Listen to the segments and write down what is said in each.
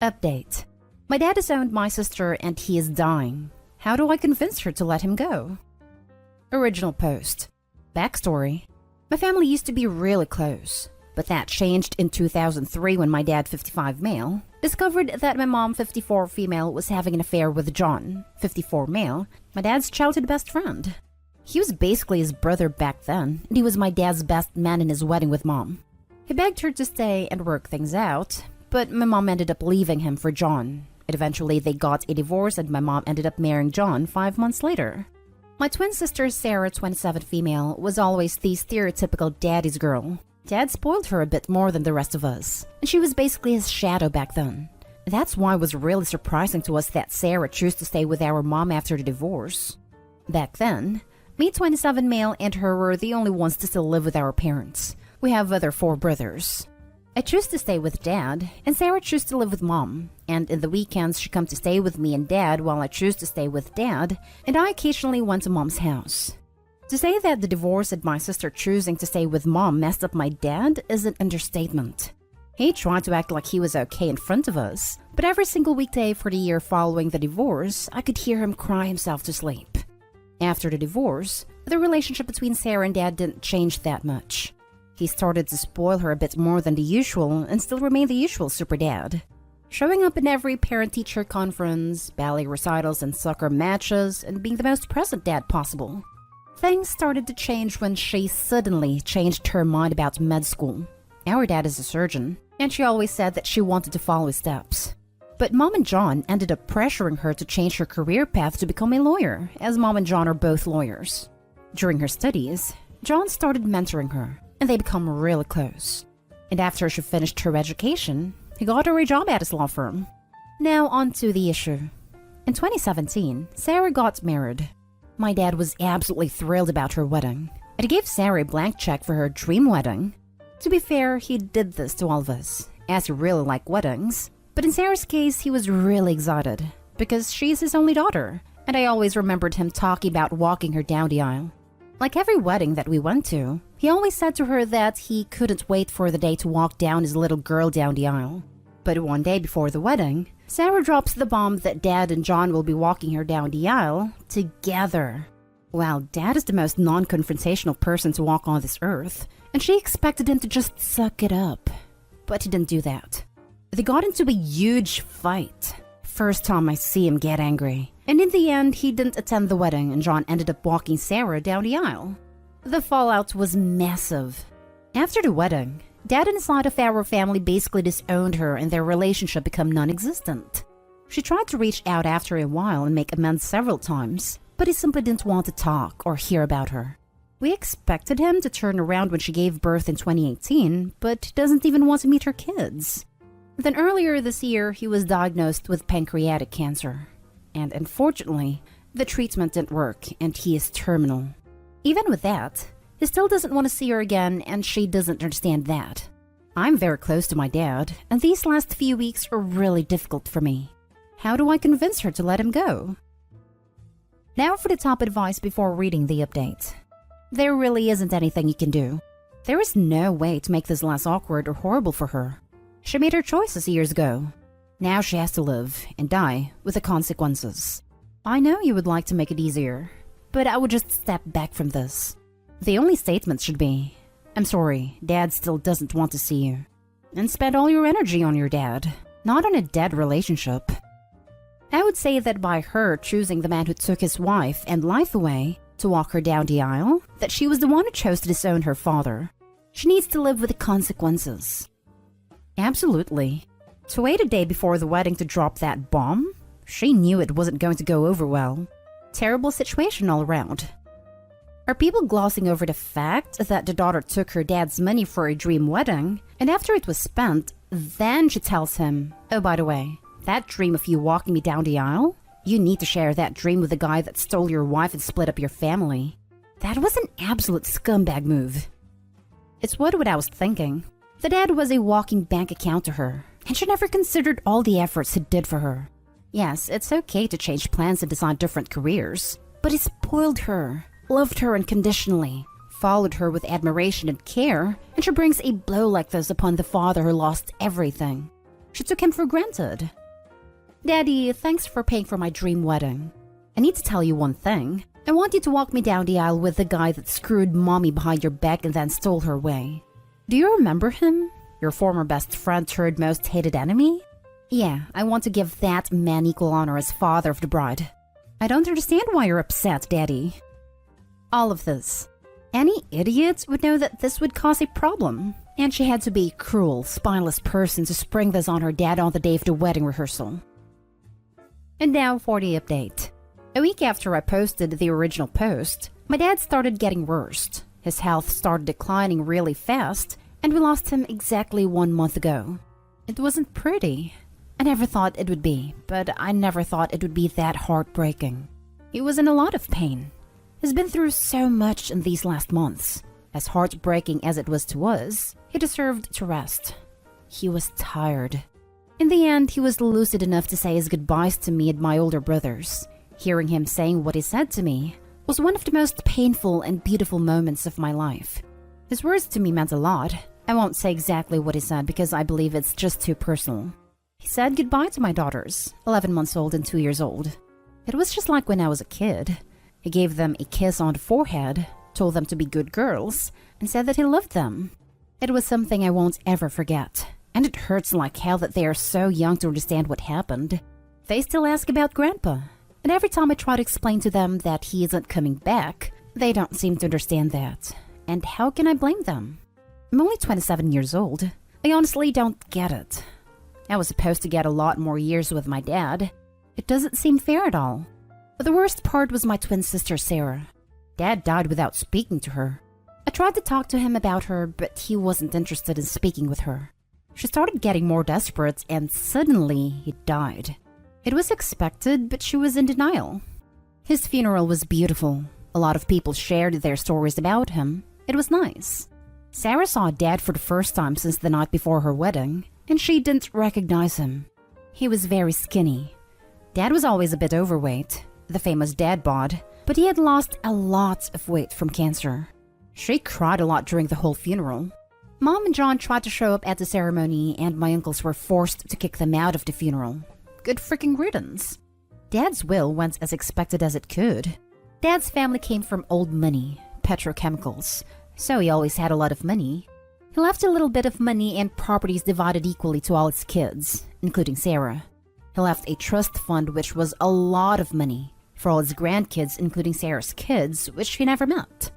Update. My dad disowned my sister and he is dying. How do I convince her to let him go? Original post. Backstory. My family used to be really close, but that changed in 2003 when my dad, 55 male, discovered that my mom, 54 female, was having an affair with John, 54 male, my dad's childhood best friend. He was basically his brother back then, and he was my dad's best man in his wedding with mom. He begged her to stay and work things out, but my mom ended up leaving him for John. And eventually they got a divorce and my mom ended up marrying John 5 months later. My twin sister Sarah, 27 female, was always the stereotypical daddy's girl. Dad spoiled her a bit more than the rest of us, and she was basically his shadow back then. That's why it was really surprising to us that Sarah chose to stay with our mom after the divorce. Back then, me, 27 male, and her were the only ones to still live with our parents. We have other 4 brothers. I chose to stay with Dad, and Sarah chose to live with Mom, and in the weekends she come to stay with me and Dad while I choose to stay with Dad, and I occasionally went to Mom's house. To say that the divorce and my sister choosing to stay with Mom messed up my dad is an understatement. He tried to act like he was okay in front of us, but every single weekday for the year following the divorce, I could hear him cry himself to sleep. After the divorce, the relationship between Sarah and Dad didn't change that much. He started to spoil her a bit more than the usual and still remained the usual super dad. Showing up in every parent-teacher conference, ballet recitals and soccer matches, and being the most present dad possible. Things started to change when she suddenly changed her mind about med school. Our dad is a surgeon, and she always said that she wanted to follow his steps. But Mom and John ended up pressuring her to change her career path to become a lawyer, as Mom and John are both lawyers. During her studies, John started mentoring her, and they become really close. And after she finished her education, he got her a job at his law firm. Now on to the issue. In 2017, Sarah got married. My dad was absolutely thrilled about her wedding, and he gave Sarah a blank check for her dream wedding. To be fair, he did this to all of us, as he really liked weddings. But in Sarah's case, he was really excited, because she's his only daughter, and I always remembered him talking about walking her down the aisle. Like every wedding that we went to, he always said to her that he couldn't wait for the day to walk down his little girl down the aisle. But one day before the wedding, Sarah drops the bomb that Dad and John will be walking her down the aisle together. Well, Dad is the most non-confrontational person to walk on this earth, and she expected him to just suck it up. But he didn't do that. They got into a huge fight. First time I see him get angry. And in the end, he didn't attend the wedding and John ended up walking Sarah down the aisle. The fallout was massive. After the wedding, Dad and the side of our family basically disowned her and their relationship became non-existent. She tried to reach out after a while and make amends several times, but he simply didn't want to talk or hear about her. We expected him to turn around when she gave birth in 2018, but doesn't even want to meet her kids. Then earlier this year, he was diagnosed with pancreatic cancer. And unfortunately, the treatment didn't work and he is terminal. Even with that, he still doesn't want to see her again and she doesn't understand that. I'm very close to my dad, and these last few weeks are really difficult for me. How do I convince her to let him go? Now for the top advice before reading the update. There really isn't anything you can do. There is no way to make this less awkward or horrible for her. She made her choices years ago. Now she has to live and die with the consequences. I know you would like to make it easier, but I would just step back from this. The only statement should be, I'm sorry, Dad still doesn't want to see you. And spend all your energy on your dad, not on a dead relationship. I would say that by her choosing the man who took his wife and life away to walk her down the aisle, that she was the one who chose to disown her father. She needs to live with the consequences. Absolutely. To wait a day before the wedding to drop that bomb? She knew it wasn't going to go over well. Terrible situation all around. Are people glossing over the fact that the daughter took her dad's money for a dream wedding, and after it was spent, then she tells him, oh, by the way, that dream of you walking me down the aisle? You need to share that dream with the guy that stole your wife and split up your family. That was an absolute scumbag move. It's what I was thinking. The dad was a walking bank account to her, and she never considered all the efforts he did for her. Yes, it's okay to change plans and decide different careers, but he spoiled her, loved her unconditionally, followed her with admiration and care, and she brings a blow like this upon the father who lost everything. She took him for granted. Daddy, thanks for paying for my dream wedding. I need to tell you one thing. I want you to walk me down the aisle with the guy that screwed mommy behind your back and then stole her away. Do you remember him? Your former best friend turned most hated enemy? Yeah, I want to give that man equal honor as father of the bride. I don't understand why you're upset, Daddy. All of this. Any idiot would know that this would cause a problem. And she had to be a cruel, spineless person to spring this on her dad on the day of the wedding rehearsal. And now for the update. A week after I posted the original post, my dad started getting worse. His health started declining really fast, and we lost him exactly 1 month ago. It wasn't pretty. I never thought it would be, but I never thought it would be that heartbreaking. He was in a lot of pain. He's been through so much in these last months. As heartbreaking as it was to us, he deserved to rest. He was tired. In the end, he was lucid enough to say his goodbyes to me and my older brothers. Hearing him saying what he said to me was one of the most painful and beautiful moments of my life. His words to me meant a lot. I won't say exactly what he said because I believe it's just too personal. He said goodbye to my daughters, 11 months old and 2 years old. It was just like when I was a kid. He gave them a kiss on the forehead, told them to be good girls, and said that he loved them. It was something I won't ever forget, and it hurts like hell that they are so young to understand what happened. They still ask about Grandpa, and every time I try to explain to them that he isn't coming back, they don't seem to understand that. And how can I blame them? I'm only 27 years old. I honestly don't get it. I was supposed to get a lot more years with my dad. It doesn't seem fair at all. But the worst part was my twin sister, Sarah. Dad died without speaking to her. I tried to talk to him about her, but he wasn't interested in speaking with her. She started getting more desperate, and suddenly he died. It was expected, but she was in denial. His funeral was beautiful. A lot of people shared their stories about him. It was nice. Sarah saw Dad for the first time since the night before her wedding, and she didn't recognize him. He was very skinny. Dad was always a bit overweight, the famous dad bod, but he had lost a lot of weight from cancer. She cried a lot during the whole funeral. Mom and John tried to show up at the ceremony, and my uncles were forced to kick them out of the funeral. Good freaking riddance. Dad's will went as expected as it could. Dad's family came from old money, petrochemicals, so he always had a lot of money. He left a little bit of money and properties divided equally to all his kids, including Sarah. He left a trust fund which was a lot of money for all his grandkids, including Sarah's kids, which he never met.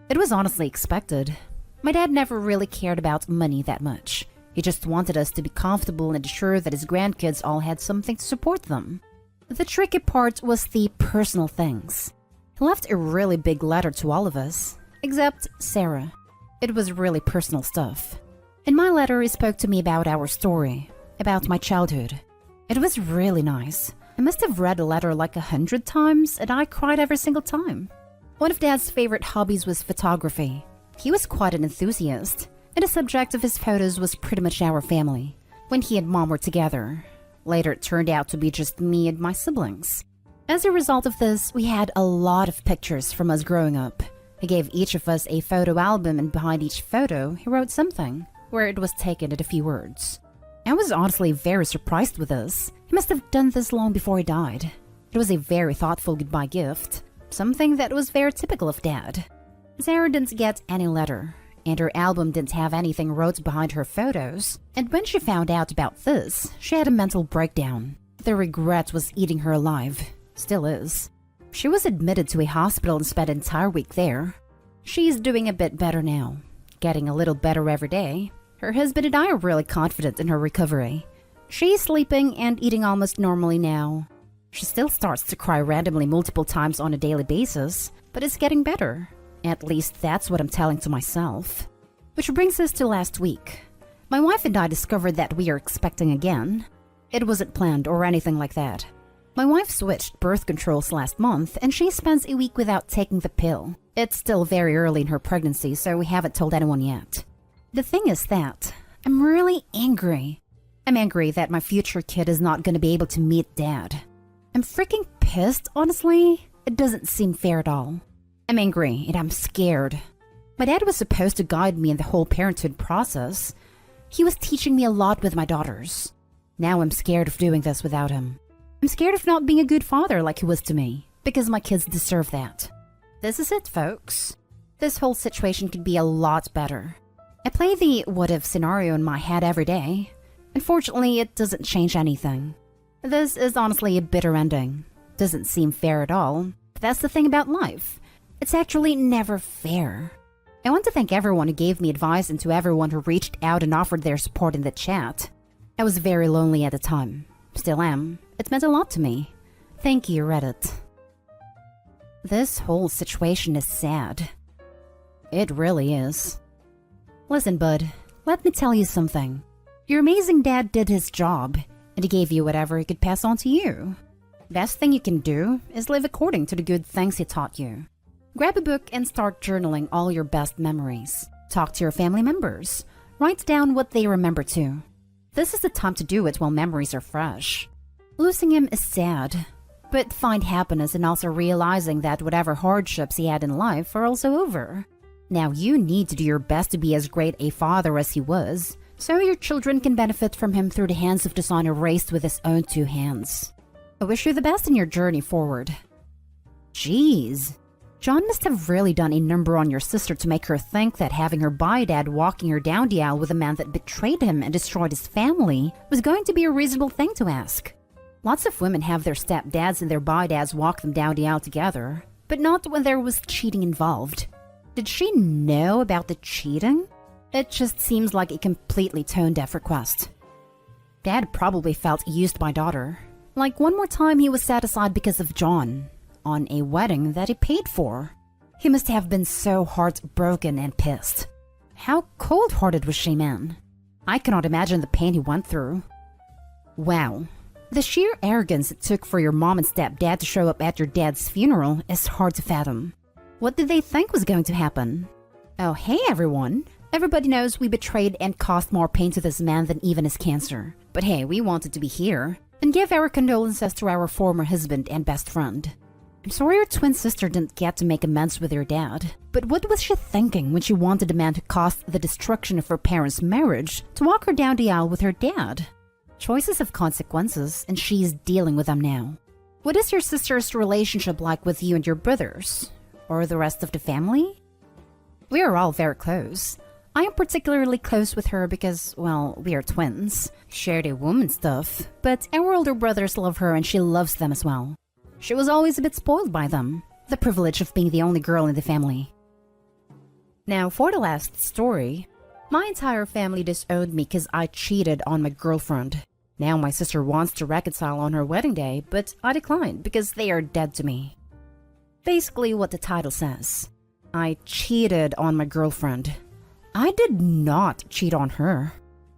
It was honestly expected. My dad never really cared about money that much. He just wanted us to be comfortable and ensure that his grandkids all had something to support them. The tricky part was the personal things. He left a really big letter to all of us, except Sarah. It was really personal stuff. In my letter, he spoke to me about our story, about my childhood. It was really nice. I must have read the letter like 100 times, and I cried every single time. One of Dad's favorite hobbies was photography. He was quite an enthusiast, and the subject of his photos was pretty much our family, when he and Mom were together. Later, it turned out to be just me and my siblings. As a result of this, we had a lot of pictures from us growing up. He gave each of us a photo album, and behind each photo, he wrote something, where it was taken in a few words. I was honestly very surprised with this. He must have done this long before he died. It was a very thoughtful goodbye gift, something that was very typical of Dad. Sarah didn't get any letter, and her album didn't have anything wrote behind her photos, and when she found out about this, she had a mental breakdown. The regret was eating her alive. Still is. She was admitted to a hospital and spent an entire week there. She's doing a bit better now, getting a little better every day. Her husband and I are really confident in her recovery. She's sleeping and eating almost normally now. She still starts to cry randomly multiple times on a daily basis, but it's getting better. At least that's what I'm telling to myself. Which brings us to last week. My wife and I discovered that we are expecting again. It wasn't planned or anything like that. My wife switched birth controls last month, and she spends a week without taking the pill. It's still very early in her pregnancy, so we haven't told anyone yet. The thing is that I'm really angry. I'm angry that my future kid is not going to be able to meet Dad. I'm freaking pissed, honestly. It doesn't seem fair at all. I'm angry and I'm scared. My dad was supposed to guide me in the whole parenthood process. He was teaching me a lot with my daughters. Now I'm scared of doing this without him. I'm scared of not being a good father like he was to me, because my kids deserve that. This is it, folks. This whole situation could be a lot better. I play the what-if scenario in my head every day. Unfortunately, it doesn't change anything. This is honestly a bitter ending. Doesn't seem fair at all. But that's the thing about life. It's actually never fair. I want to thank everyone who gave me advice and to everyone who reached out and offered their support in the chat. I was very lonely at the time. Still am. It meant a lot to me. Thank you, Reddit. This whole situation is sad. It really is. Listen, bud, let me tell you something. Your amazing dad did his job, and he gave you whatever he could pass on to you. Best thing you can do is live according to the good things he taught you. Grab a book and start journaling all your best memories. Talk to your family members. Write down what they remember too. This is the time to do it while memories are fresh. Losing him is sad, but find happiness in also realizing that whatever hardships he had in life are also over. Now you need to do your best to be as great a father as he was, so your children can benefit from him through the hands of the son who raised with his own two hands. I wish you the best in your journey forward. Jeez. John must have really done a number on your sister to make her think that having her bi-dad walking her down the aisle with a man that betrayed him and destroyed his family was going to be a reasonable thing to ask. Lots of women have their stepdads and their bi-dads walk them down the aisle together, but not when there was cheating involved. Did she know about the cheating? It just seems like a completely tone-deaf request. Dad probably felt used by daughter. Like one more time he was set aside because of John. On a wedding that he paid for. He must have been so heartbroken and pissed. How cold-hearted was she, man? I cannot imagine the pain he went through. Wow. The sheer arrogance it took for your mom and stepdad to show up at your dad's funeral is hard to fathom. What did they think was going to happen? Oh, hey everyone. Everybody knows we betrayed and caused more pain to this man than even his cancer. But hey, we wanted to be here and give our condolences to our former husband and best friend. I'm sorry your twin sister didn't get to make amends with her dad, but what was she thinking when she wanted the man who caused the destruction of her parents' marriage to walk her down the aisle with her dad? Choices have consequences, and she's dealing with them now. What is your sister's relationship like with you and your brothers? Or the rest of the family? We are all very close. I am particularly close with her because, well, we are twins. Shared a womb and stuff, but our older brothers love her and she loves them as well. She was always a bit spoiled by them, the privilege of being the only girl in the family. Now, for the last story, my entire family disowned me because I cheated on my girlfriend. Now my sister wants to reconcile on her wedding day, but I declined because they are dead to me. Basically what the title says. I cheated on my girlfriend. I did not cheat on her.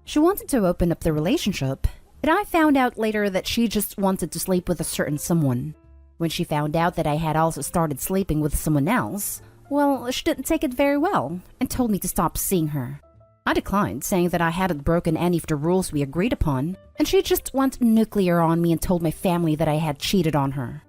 She wanted to open up the relationship, but I found out later that she just wanted to sleep with a certain someone. When she found out that I had also started sleeping with someone else, well, she didn't take it very well and told me to stop seeing her. I declined, saying that I hadn't broken any of the rules we agreed upon, and she just went nuclear on me and told my family that I had cheated on her.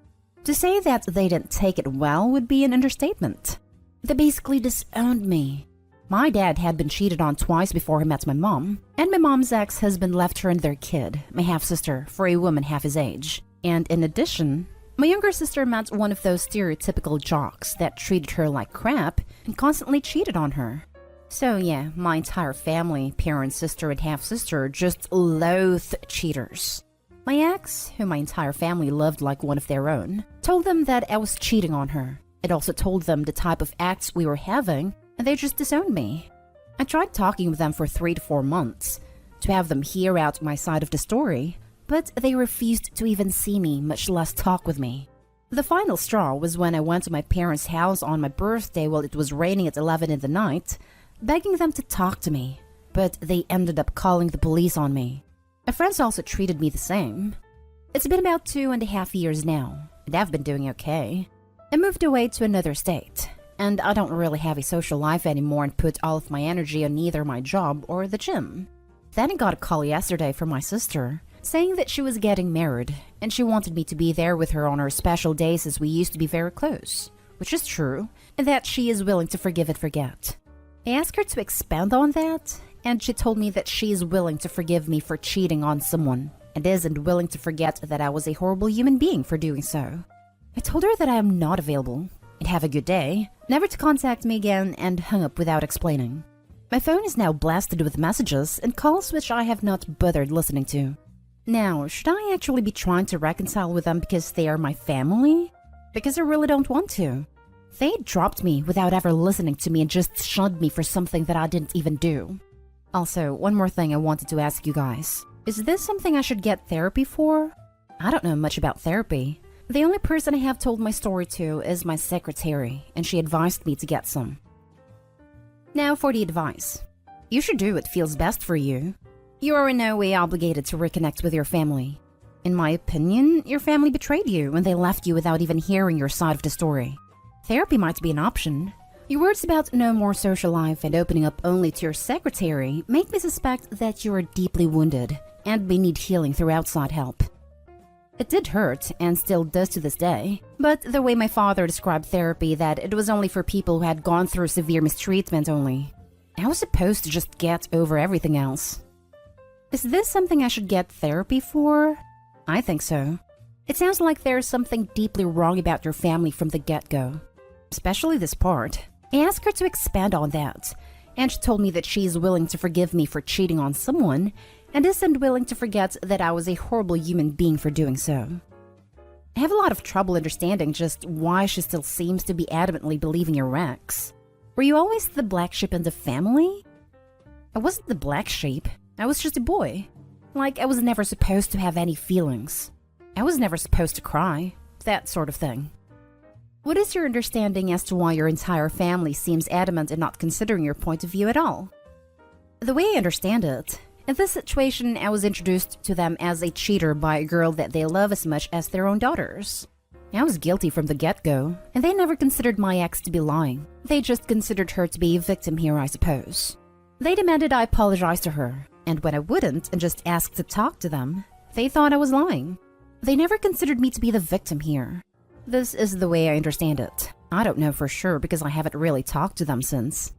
To say that they didn't take it well would be an understatement. They basically disowned me. My dad had been cheated on twice before he met my mom, and my mom's ex-husband left her and their kid, my half-sister, for a woman half his age. And in addition, my younger sister met one of those stereotypical jocks that treated her like crap and constantly cheated on her. So yeah, my entire family, parent, sister, and half-sister just loathed cheaters. My ex, who my entire family loved like one of their own, told them that I was cheating on her. It also told them the type of acts we were having, and they just disowned me. I tried talking with them for 3 to 4 months to have them hear out my side of the story, but they refused to even see me, much less talk with me. The final straw was when I went to my parents' house on my birthday while it was raining at 11 in the night, begging them to talk to me, but they ended up calling the police on me. My friends also treated me the same. It's been about 2.5 years now, and I've been doing okay. I moved away to another state, and I don't really have a social life anymore and put all of my energy on either my job or the gym. Then I got a call yesterday from my sister, saying that she was getting married, and she wanted me to be there with her on her special days as we used to be very close, which is true, and that she is willing to forgive and forget. I asked her to expand on that, and she told me that she is willing to forgive me for cheating on someone and isn't willing to forget that I was a horrible human being for doing so. I told her that I am not available and have a good day, never to contact me again, and hung up without explaining. My phone is now blasted with messages and calls which I have not bothered listening to. Now, should I actually be trying to reconcile with them because they are my family? Because I really don't want to. They dropped me without ever listening to me and just shunned me for something that I didn't even do. Also, one more thing I wanted to ask you guys. Is this something I should get therapy for? I don't know much about therapy. The only person I have told my story to is my secretary, and she advised me to get some. Now for the advice. You should do what feels best for you. You are in no way obligated to reconnect with your family. In my opinion, your family betrayed you when they left you without even hearing your side of the story. Therapy might be an option. Your words about no more social life and opening up only to your secretary make me suspect that you are deeply wounded and may need healing through outside help. It did hurt, and still does to this day, but the way my father described therapy, that it was only for people who had gone through severe mistreatment only. I was supposed to just get over everything else. Is this something I should get therapy for? I think so. It sounds like there's something deeply wrong about your family from the get-go. Especially this part. I asked her to expand on that, and she told me that she is willing to forgive me for cheating on someone, and isn't willing to forget that I was a horrible human being for doing so. I have a lot of trouble understanding just why she still seems to be adamantly believing your ex. Were you always the black sheep in the family? I wasn't the black sheep. I was just a boy. Like, I was never supposed to have any feelings. I was never supposed to cry. That sort of thing. What is your understanding as to why your entire family seems adamant in not considering your point of view at all? The way I understand it, in this situation, I was introduced to them as a cheater by a girl that they love as much as their own daughters. I was guilty from the get-go, and they never considered my ex to be lying. They just considered her to be a victim here, I suppose. They demanded I apologize to her, and when I wouldn't and just asked to talk to them, they thought I was lying. They never considered me to be the victim here. This is the way I understand it. I don't know for sure because I haven't really talked to them since.